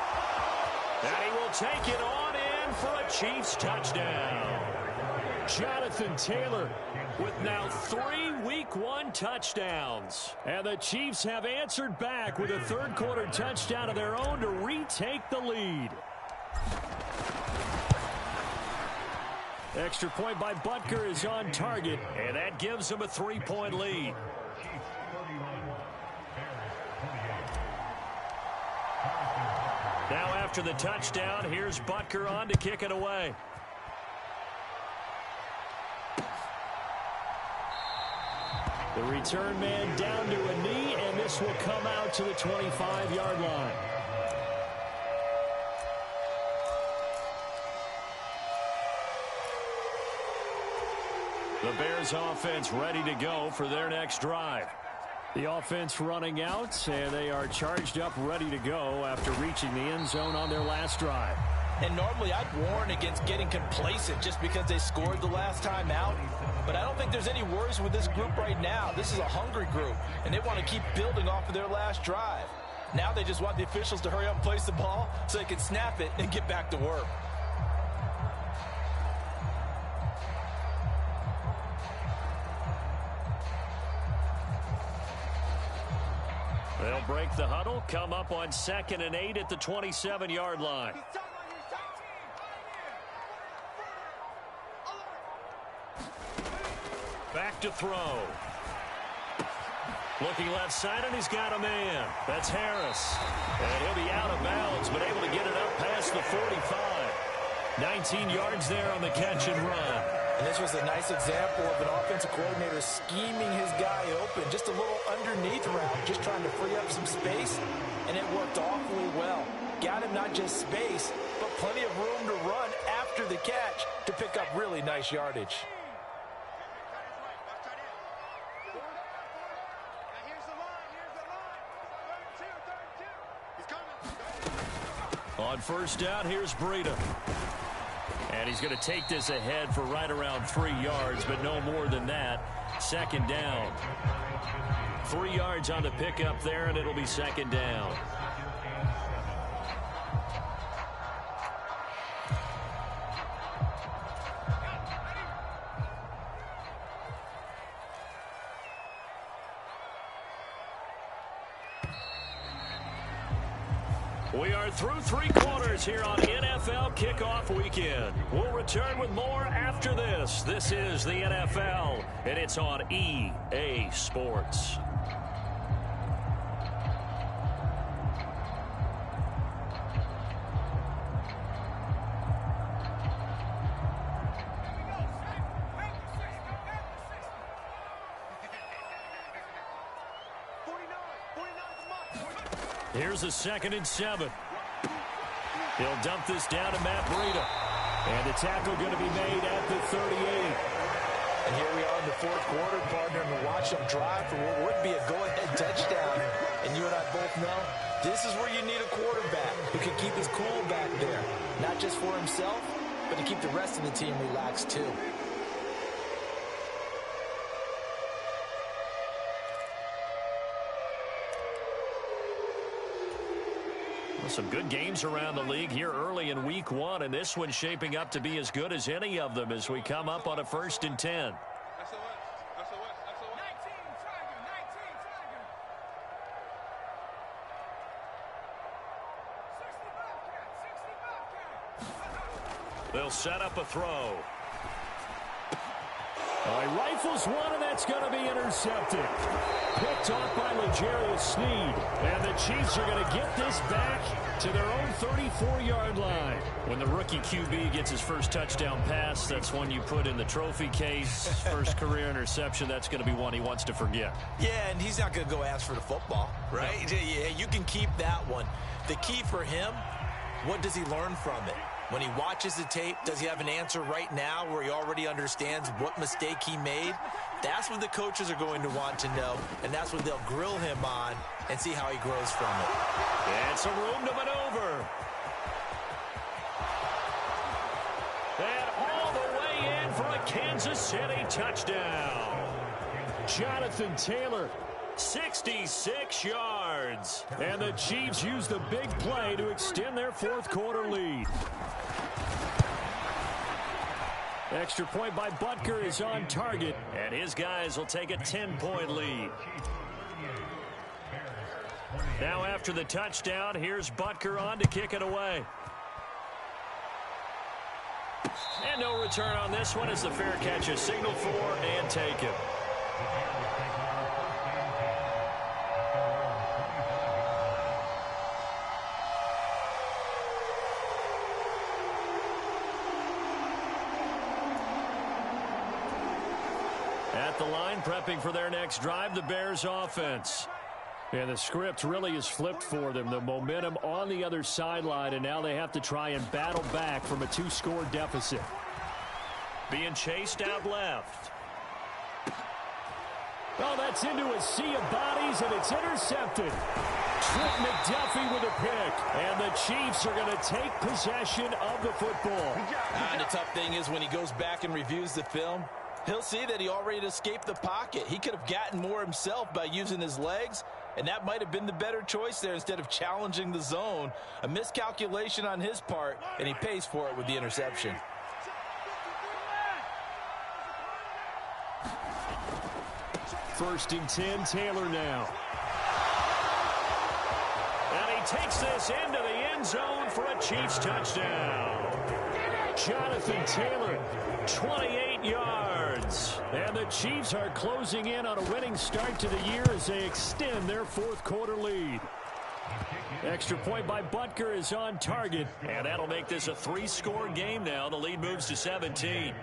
[SPEAKER 1] And he will take it on in for a Chiefs touchdown.
[SPEAKER 4] Jonathan Taylor with now 3 Week 1 touchdowns. And the Chiefs have answered back with a 3rd quarter touchdown of their own to retake the lead. Extra point by Butker is on target,
[SPEAKER 1] and that gives him a 3-point lead. Now after the touchdown, here's Butker on to kick it away.
[SPEAKER 4] The return man down to a knee, and this will come out to the 25-yard line.
[SPEAKER 1] The Bears offense ready to go for their next drive.
[SPEAKER 4] The offense running out, and they are charged up, ready to go after reaching the end zone on their last drive.
[SPEAKER 3] And normally I'd warn against getting complacent just because they scored the last time out. But I don't think there's any worries with this group right now. This is a hungry group, and they want to keep building off of their last drive. Now they just want the officials to hurry up and place the ball so they can snap it and get back to work.
[SPEAKER 1] They'll break the huddle, come up on 2nd and 8 at the 27-yard line. Back to throw. Looking left side, and he's got a man. That's Harris. And he'll be out of bounds, but able to get it up past the 45. 19 yards there on the catch and run.
[SPEAKER 3] And this was a nice example of an offensive coordinator scheming his guy open. Just a little underneath route, just trying to free up some space, and it worked awfully well. Got him not just space, but plenty of room to run after the catch to pick up really nice yardage.
[SPEAKER 1] On 1st down, here's Breida. And he's going to take this ahead for right around 3 yards, but no more than that. 2nd down. 3 yards on the pickup there, and it'll be 2nd down. We are through 3 quarters here on NFL Kickoff Weekend. We'll return with more after this. This is the NFL, and it's on EA Sports. Here's a 2nd and 7. He'll dump this down to Matt Breida. And the tackle going to be made at the 38.
[SPEAKER 3] And here we are in the 4th quarter, partner, and we'll watch them drive for what would be a go-ahead touchdown. And you and I both know this is where you need a quarterback who can keep his cool back there. Not just for himself, but to keep the rest of the team relaxed too.
[SPEAKER 1] Some good games around the league here early in Week 1, and this one's shaping up to be as good as any of them as we come up on a 1st and 10. They'll set up a throw.
[SPEAKER 4] He rifles one, and that's going to be intercepted. Picked off by L'Jarius Sneed. And the Chiefs are going to get this back to their own 34-yard line. When the rookie QB gets his first touchdown pass, that's one you put in the trophy case. First career interception, that's going to be one he wants to forget.
[SPEAKER 3] Yeah, and he's not going to go ask for the football, right? No. Yeah, you can keep that one. The key for him, what does he learn from it? When he watches the tape, does he have an answer right now where he already understands what mistake he made? That's what the coaches are going to want to know, and that's what they'll grill him on and see how he grows from it.
[SPEAKER 1] And some room to maneuver. And all the way in for a Kansas City touchdown. Jonathan Taylor, 66 yards. And the Chiefs use the big play to extend their fourth quarter lead. Extra point by Butker is on target, and his guys will take a 10-point lead. Now after the touchdown, here's Butker on to kick it away. And no return on this one as the fair catch is signaled for and taken. At the line, prepping for their next drive, the Bears offense. And the script really is flipped for them. The momentum on the other sideline, and now they have to try and battle back from a 2-score deficit. Being chased out left. Oh, that's into a sea of bodies, and it's intercepted. Trent McDuffie with a pick. And the Chiefs are going to take possession of the football.
[SPEAKER 3] And the tough thing is when he goes back and reviews the film, he'll see that he already escaped the pocket. He could have gotten more himself by using his legs, and that might have been the better choice there instead of challenging the zone. A miscalculation on his part, and he pays for it with the interception.
[SPEAKER 4] First and 10, Taylor now.
[SPEAKER 1] And he takes this into the end zone for a Chiefs touchdown. Jonathan Taylor, 28 yards. And the Chiefs are closing in on a winning start to the year as they extend their fourth quarter lead. Extra point by Butker is on target, and that'll make this a 3-score game now. The lead moves to 17.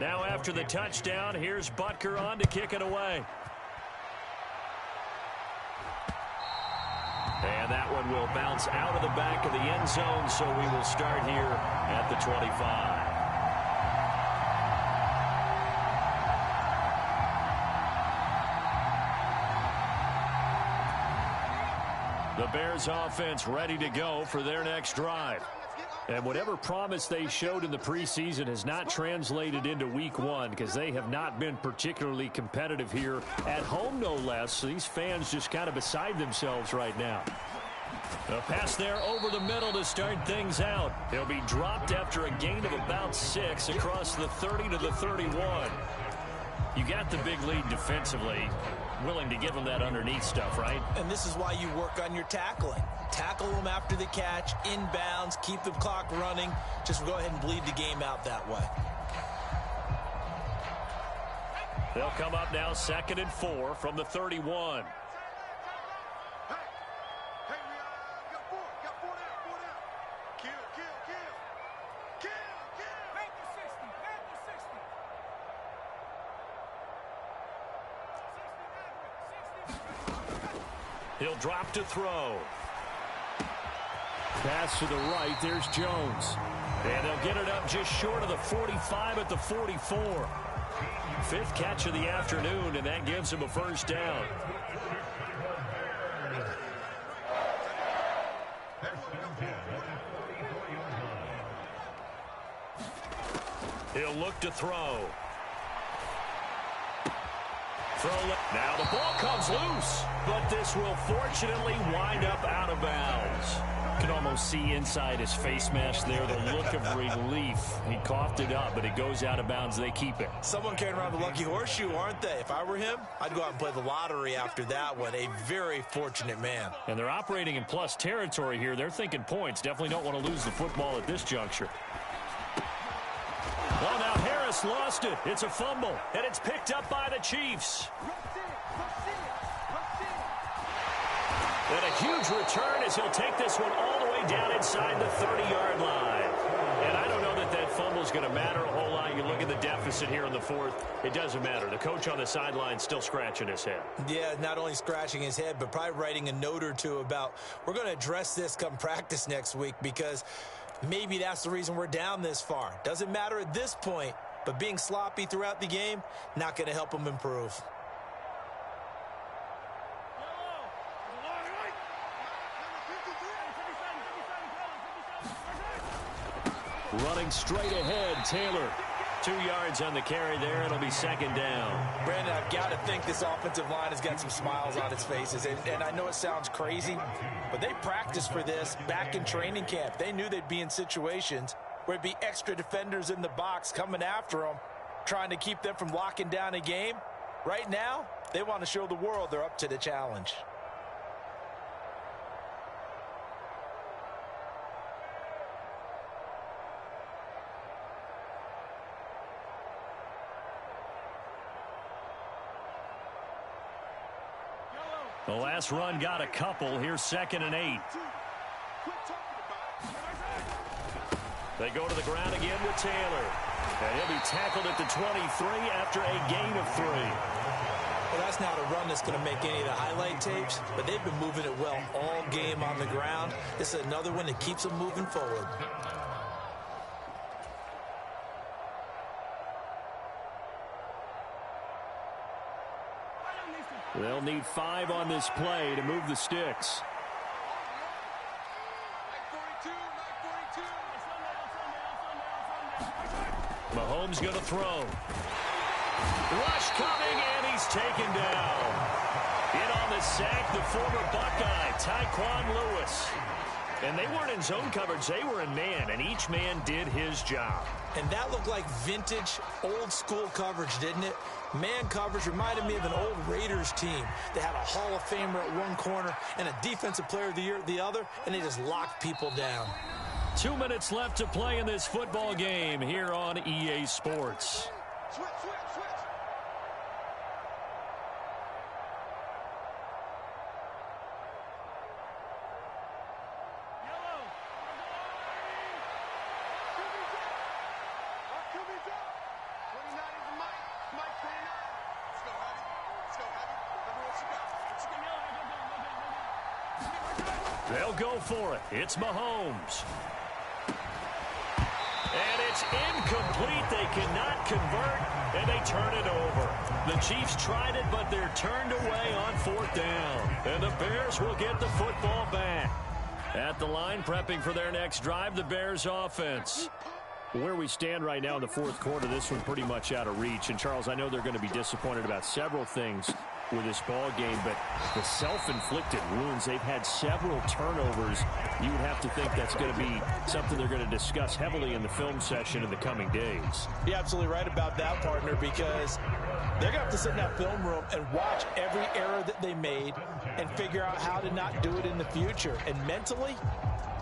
[SPEAKER 1] Now after the touchdown, here's Butker on to kick it away. And that one will bounce out of the back of the end zone, so we will start here at the 25. The Bears offense ready to go for their next drive. And whatever promise they showed in the preseason has not translated into week one because they have not been particularly competitive here at home, no less. So these fans just kind of beside themselves right now. A pass there over the middle to start things out. He'll be dropped after a gain of about 6 across the 30 to the 31. You got the big lead defensively. Willing to give them that underneath stuff, right?
[SPEAKER 3] And this is why you work on your tackling. Tackle them after the catch, inbounds, keep the clock running. Just go ahead and bleed the game out that way.
[SPEAKER 1] They'll come up now 2nd and 4 from the 31. He'll drop to throw.
[SPEAKER 4] Pass to the right. There's Jones.
[SPEAKER 1] And they'll get it up just short of the 45 at the 44. 5th catch of the afternoon, and that gives him a first down. He'll look to throw. Now the ball comes loose, but this will fortunately wind up out of bounds.
[SPEAKER 4] You can almost see inside his face mask there the look of relief. He coughed it up, but it goes out of bounds. They keep it.
[SPEAKER 3] Someone carrying around the lucky horseshoe, aren't they? If I were him, I'd go out and play the lottery after that one. A very fortunate man.
[SPEAKER 4] And they're operating in plus territory here. They're thinking points. Definitely don't want to lose the football at this juncture.
[SPEAKER 1] Well, now Harris lost it. It's a fumble, and it's picked up by the Chiefs. And a huge return as he'll take this one all the way down inside the 30-yard line. And I don't know that that fumble's going to matter a whole lot. You look at the deficit here in the fourth. It doesn't matter. The coach on the sideline still scratching his head.
[SPEAKER 3] Yeah, not only scratching his head, but probably writing a note or two about we're going to address this come practice next week because maybe that's the reason we're down this far. Doesn't matter at this point, but being sloppy throughout the game, not going to help him improve.
[SPEAKER 1] Running straight ahead, Taylor. 2 yards on the carry there. It'll be second down.
[SPEAKER 3] Brandon, I've got to think this offensive line has got some smiles on its faces. And I know it sounds crazy, but they practiced for this back in training camp. They knew they'd be in situations where it'd be extra defenders in the box coming after them, trying to keep them from locking down a game. Right now, they want to show the world they're up to the challenge.
[SPEAKER 1] The last run got a couple. Here's 2nd and 8. They go to the ground again with Taylor. And he'll be tackled at the 23 after a gain of 3.
[SPEAKER 3] Well, that's not a run that's going to make any of the highlight tapes, but they've been moving it well all game on the ground. This is another one that keeps them moving forward.
[SPEAKER 1] They'll need 5 on this play to move the sticks. Mahomes going to throw. Rush coming, and he's taken down. In on the sack, the former Buckeye, Tyquan Lewis. And they weren't in zone coverage. They were in man, and each man did his job.
[SPEAKER 3] And that looked like vintage, old-school coverage, didn't it? Man coverage reminded me of an old Raiders team that had a Hall of Famer at one corner and a Defensive Player of the Year at the other, and they just locked people down.
[SPEAKER 1] 2 minutes left to play in this football game here on EA Sports. Switch. They'll go for it. It's Mahomes. And it's incomplete. They cannot convert, and they turn it over. The Chiefs tried it, but they're turned away on 4th down. And the Bears will get the football back. At the line, prepping for their next drive, the Bears offense.
[SPEAKER 4] Where we stand right now in the fourth quarter, this one pretty much out of reach. And, Charles, I know they're going to be disappointed about several things with this ball game, but the self-inflicted wounds, they've had several turnovers. You would have to think that's going to be something they're going to discuss heavily in the film session in the coming days.
[SPEAKER 3] You're absolutely right about that, partner, because they're going to have to sit in that film room and watch every error that they made and figure out how to not do it in the future. And mentally,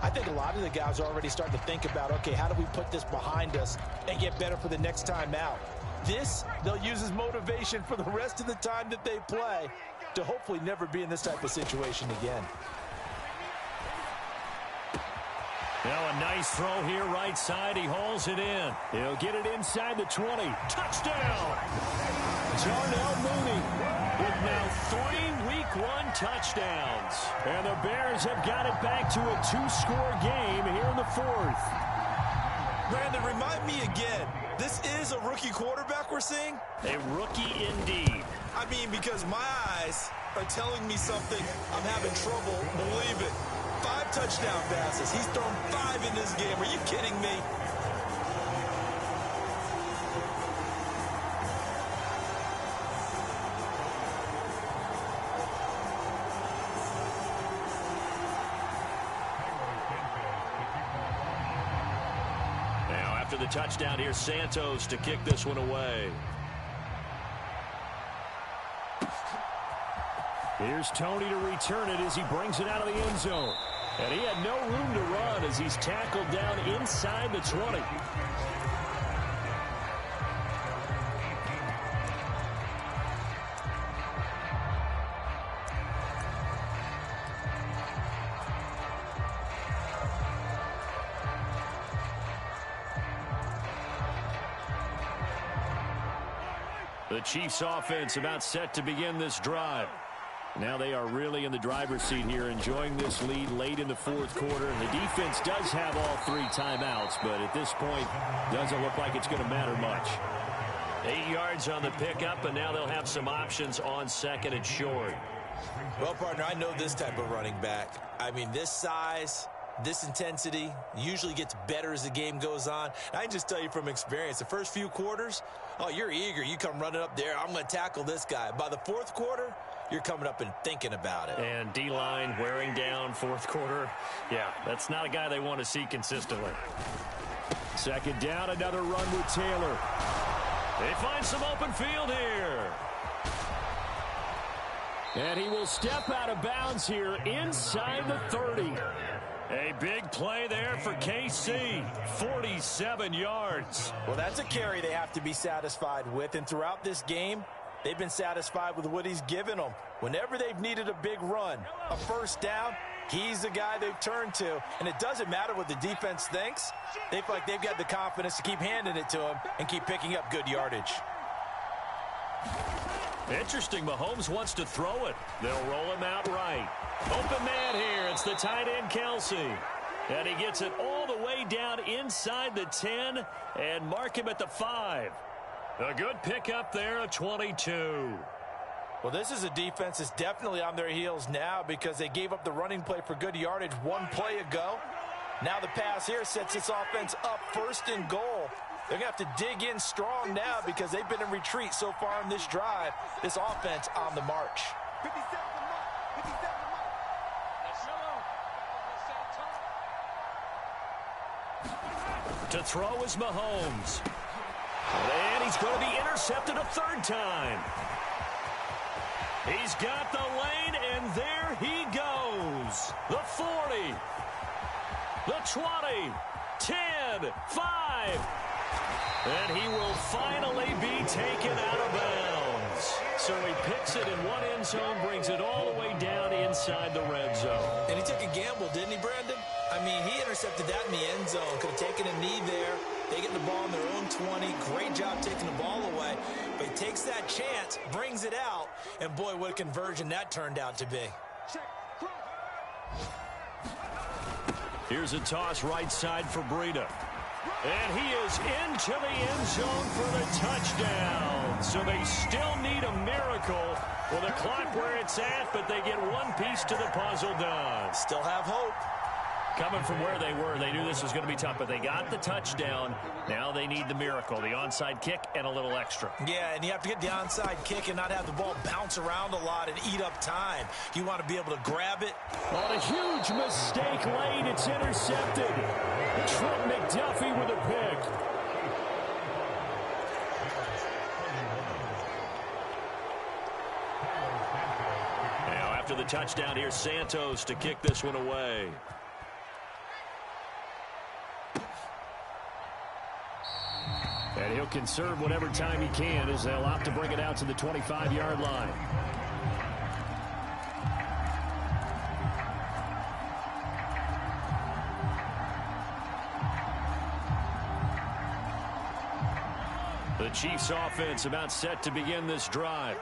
[SPEAKER 3] I think a lot of the guys are already starting to think about, okay, how do we put this behind us and get better for the next time out? This, they'll use as motivation for the rest of the time that they play to hopefully never be in this type of situation again.
[SPEAKER 1] Now a nice throw here right side. He hauls it in. He'll get it inside the 20. Touchdown! Darnell Mooney with now 3 Week 1 touchdowns. And the Bears have got it back to a 2-score game here in the fourth.
[SPEAKER 3] Brandon, remind me again, this is a rookie quarterback we're seeing?
[SPEAKER 1] A rookie indeed.
[SPEAKER 3] I mean, because my eyes are telling me something I'm having trouble believing. 5 touchdown passes. He's thrown 5 in this game. Are you kidding me?
[SPEAKER 1] the touchdown here, Santos to kick this one away.
[SPEAKER 4] Here's Tony to return it as he brings it out of the end zone. And he had no room to run as he's tackled down inside the 20. The Chiefs offense about set to begin this drive. Now they are really in the driver's seat here, enjoying this lead late in the fourth quarter. The defense does have all 3 timeouts, but at this point, doesn't look like it's going to matter much.
[SPEAKER 1] 8 yards on the pickup, and now they'll have some options on second and short.
[SPEAKER 3] Well, partner, I know this type of running back. I mean, this size, this intensity usually gets better as the game goes on. I can just tell you from experience, the first few quarters, oh, you're eager. You come running up there, I'm going to tackle this guy. By the fourth quarter, you're coming up and thinking about it.
[SPEAKER 1] And D-line wearing down fourth quarter. Yeah, that's not a guy they want to see consistently.
[SPEAKER 4] Second down, another run with Taylor.
[SPEAKER 1] They find some open field here.
[SPEAKER 4] And he will step out of bounds here inside the 30.
[SPEAKER 1] A big play there for KC. 47 yards.
[SPEAKER 2] Well, that's a carry they have to be satisfied with. And throughout this game, they've been satisfied with what he's given them. Whenever they've needed a big run, a first down, he's the guy they've turned to. And it doesn't matter what the defense thinks. They feel like they've got the confidence to keep handing it to him and keep picking up good yardage.
[SPEAKER 1] Interesting. Mahomes wants to throw it. They'll roll him out right. Open man here. It's the tight end, Kelsey. And he gets it all the way down inside the 10 and mark him at the 5. A good pickup there, a 22.
[SPEAKER 2] Well, this is a defense that's definitely on their heels now because they gave up the running play for good yardage one play ago. Now the pass here sets this offense up first and goal. They're going to have to dig in strong now because they've been in retreat so far in this drive. This offense on the march.
[SPEAKER 1] To throw is Mahomes. And he's going to be intercepted a third time. He's got the lane, and there he goes. The 40, the 20, 10, 5. And he will finally be taken out of bounds. So he picks it in one end zone, brings it all the way down inside the red zone.
[SPEAKER 3] And he took a gamble, didn't he, Brandon? I mean, he intercepted that in the end zone. Could have taken a knee there. They get the ball in their own 20. Great job taking the ball away. But he takes that chance, brings it out, and boy, what a conversion that turned out to be.
[SPEAKER 1] Here's a toss right side for Breida. And he is into the end zone for the touchdown. So they still need a miracle with the clock where it's at, but they get one piece to the puzzle done.
[SPEAKER 2] Still have hope.
[SPEAKER 1] Coming from where they were, they knew this was going to be tough, but they got the touchdown. Now they need the miracle, the onside kick and a little extra.
[SPEAKER 2] Yeah, and you have to get the onside kick and not have the ball bounce around a lot and eat up time. You want to be able to grab it.
[SPEAKER 4] On a huge mistake late, it's intercepted. Trent McDuffie with a pick.
[SPEAKER 1] Now after the touchdown, here's Santos to kick this one away.
[SPEAKER 4] And he'll conserve whatever time he can as they'll opt to bring it out to the 25-yard line. The Chiefs offense about set to begin this drive.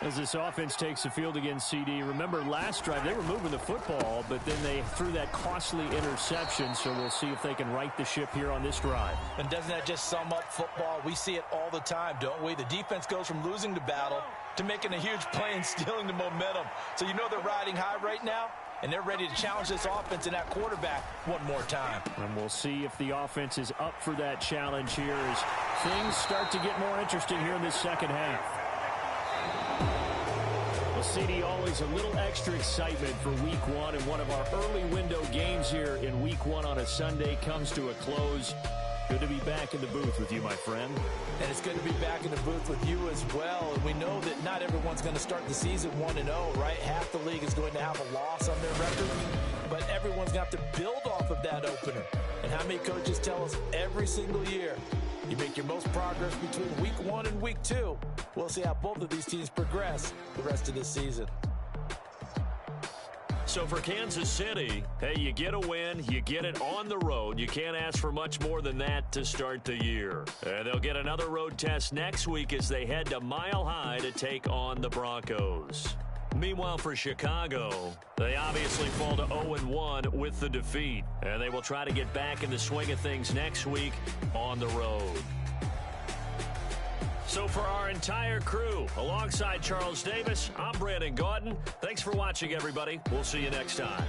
[SPEAKER 4] As this offense takes the field against CD, remember last drive they were moving the football, but then they threw that costly interception, so we'll see if they can right the ship here on this drive.
[SPEAKER 2] And doesn't that just sum up football? We see it all the time, don't we? The defense goes from losing the battle to making a huge play and stealing the momentum. So you know they're riding high right now, and they're ready to challenge this offense and that quarterback one more time.
[SPEAKER 4] And we'll see if the offense is up for that challenge here as things start to get more interesting here in this second half. CD, always a little extra excitement for week one, and one of our early window games here in week one on a Sunday comes to a close. Good to be back in the booth with you, my friend.
[SPEAKER 2] And it's good to be back in the booth with you as well. And we know that not everyone's going to start the season 1-0, right? Half the league is going to have a loss on their record. But everyone's going to have to build off of that opener. And how many coaches tell us every single year, you make your most progress between week 1 and week 2. We'll see how both of these teams progress the rest of this season.
[SPEAKER 1] So for Kansas City, hey, you get a win, you get it on the road. You can't ask for much more than that to start the year. And they'll get another road test next week as they head to Mile High to take on the Broncos. Meanwhile, for Chicago, they obviously fall to 0-1 with the defeat. And they will try to get back in the swing of things next week on the road. So for our entire crew, alongside Charles Davis, I'm Brandon Gaudin. Thanks for watching, everybody. We'll see you next time.